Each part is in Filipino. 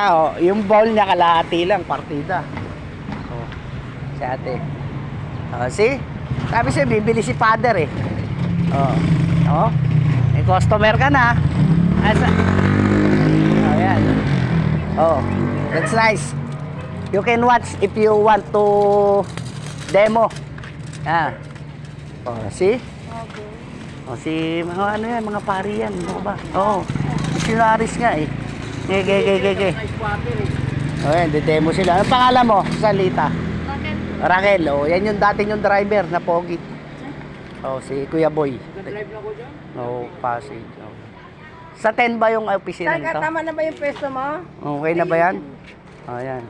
Oh, yung bowl niya kalahati lang, partida. Oh, si ate. Oh, see? Sabi siya, bibili si father eh. Oh, oh. May customer ka na. Asa? Oh, yan. Oh, that's nice. You can watch if you want to demo. Ah. Oh, see? Oh, si mga ano yan, mga pari yan, ano ba? Oo. Missionaries nga eh. Ge. Oh, yan, demo sila. Ano pangalan mo? Salita. Raquel. Oh, yan yung dati yung driver na pogi. Oh, si Kuya Boy. Nag-drive na ko dyan. Oh, Pasig. Oh. Sa 10 ba yung opisina nito? Tama na ba yung pwesto mo? Okay na ba yan? Oh, yan.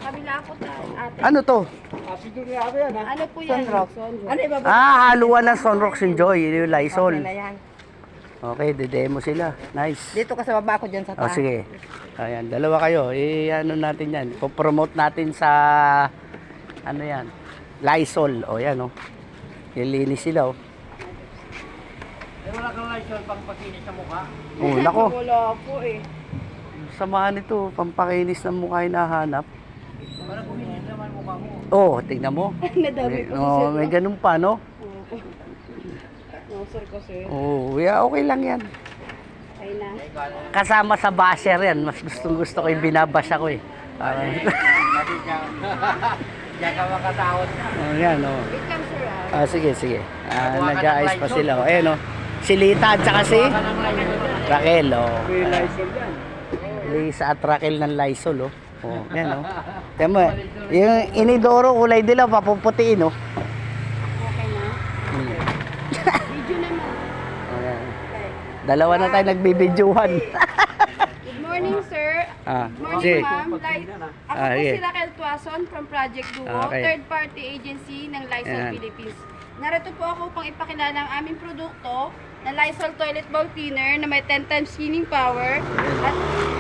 Kabila ako sa ate. Ano to? Ano po yan? Sunrock. Ano iba ba? Haluan ng Sunrock Enjoy, yung Lysol. Okay na yan. Okay, demo sila. Nice. Dito ka sa baba ko dyan sa Oh, taas. sige. Ayan, dalawa kayo. Ano natin yan. Promote natin sa ano yan. Lysol. O yan, oh. Nilinis sila, oh. Wala kang Lysol pang pakinis sa mukha. Oh, nako. Wala po eh. Samahan nito. Pampakinis ng mukha hinahanap. Para kuminis naman mukha mo. Oh, tignan mo. Nadami po Oh, may ganun pa, no? No, sir kasi. Oh, yeah, okay lang yan. Ay na. Kasama sa basher yan. Mas gusto ko yung binabash ako eh. Kasi diyan ka makatakot na. Oh, yan, oh. Wait lang sir ah. Ah, sige. Nag-aayos pa sila. Oh. Ayan, oh. Si Lita at saka si Raquel, oh. May Lysol yan. Lisa at Raquel ng Lysol, oh. Oh, yan, oh. Tama, yung inidoro kulay dilaw, papuputiin, oh. Okay na. Hmm. Video naman. Oh, yan. Okay. Dalawa na tayo nagbibidyohan. Good morning sir. Ah, Morning sige. ma'am. Ako po yeah. si Raquel Tuason from Project Duo, Okay. third party agency ng Lysol Ayan. Philippines. Narito po ako upang ipakilala ang aming produkto na Lysol Toilet Bowl Cleaner na may 10 times cleaning power at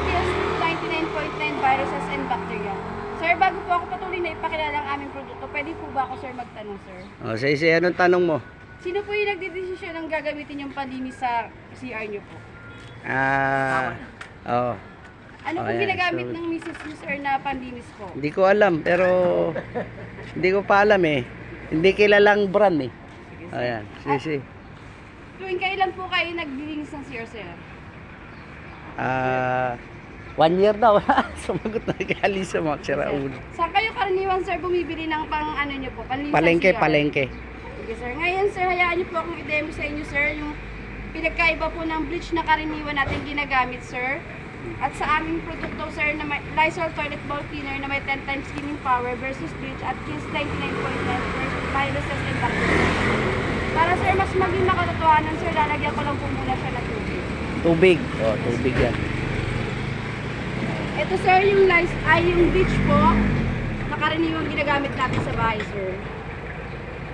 kills 99.9 viruses and bacteria. Sir, bago po ako patuloy na ipakilala ang aming produkto, pwede po ba ako sir magtanong sir? Oh, sige, anong tanong mo? Sino po yung nagdedesisyon ng gagamitin yung panlinis sa CR nyo po? Oh. Ano po Ayan, ginagamit so- ng Mrs. User na panlinis po? Hindi ko alam, pero hindi ko pa alam eh. Hindi kilalang brand eh. Ayan, sige. Tuwing kailan po kayo naglilinis ng CR sir? 1 year daw. Sumagot na galing sa mga siraulo. Saan kayo karaniwan sir bumibili ng pang ano nyo po? Panlinis Palengke, ng CR? palengke. Sige sir. Ngayon sir, hayaan niyo po akong i-demo sa inyo sir yung pinagkaiba po ng bleach na karaniwan natin ginagamit sir. At sa aming produkto sir na may Lysol Toilet Bowl Cleaner na may 10 times cleaning power versus bleach at kills 99.9 viruses and bacteria. Para sir mas maging makatotohanan sir, lalagyan ko lang po muna siya ng tubig. Tubig. Oh, tubig yan. Ito sir yung yung bleach po na karaniwang ginagamit natin sa bahay sir.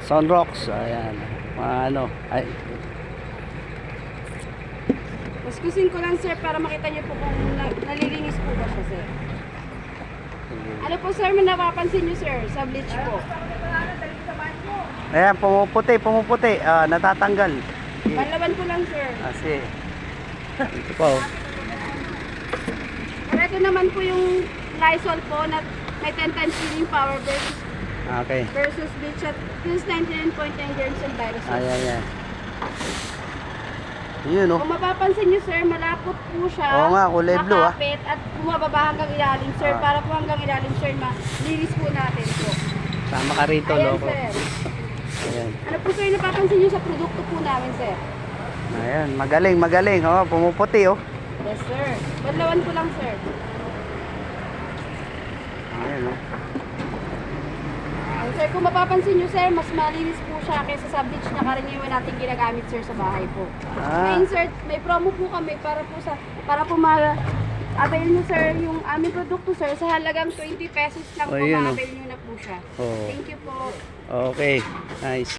Sunrocks. Ayan. Ano. Ay, Kuskusin ko lang sir para makita niyo po kung nalilinis po ba siya sir. Ano po sir, may napapansin niyo sir sa bleach po? ayan, pumuputi. Natatanggal. Panlaban ko lang sir. Kasi, ito pa oh. Pero ito naman po yung Lysol po na may 10 times cleaning power Okay. versus bleach at kills 99.9 germs and viruses. Ayan. Yun oh. Kung mapapansin niyo sir, malapot po siya. Oo nga, kulay blue, ah. makapit at bumababa hanggang ilalim sir. Ah. Para po hanggang ilalim sir, malinis po natin po. Sama ka rito, Ayan loko. sir. Ayan. Ano po sir, napapansin niyo sa produkto po namin sir? Ayan, magaling. Oh, pumuputi oh. Yes sir. Badlawan ko lang sir. Ayan oh. Sir, kung mapapansin niyo sir, mas malinis po siya kaysa sa bleach na karaniwan natin ginagamit sir sa bahay po. Ngayon sir, may promo po kami para po ma-avail niyo sir yung aming produkto sir sa halagang 20 pesos lang po Oh, yun, oh. ma-avail niyo na po siya. Oh. Thank you po. Okay, nice.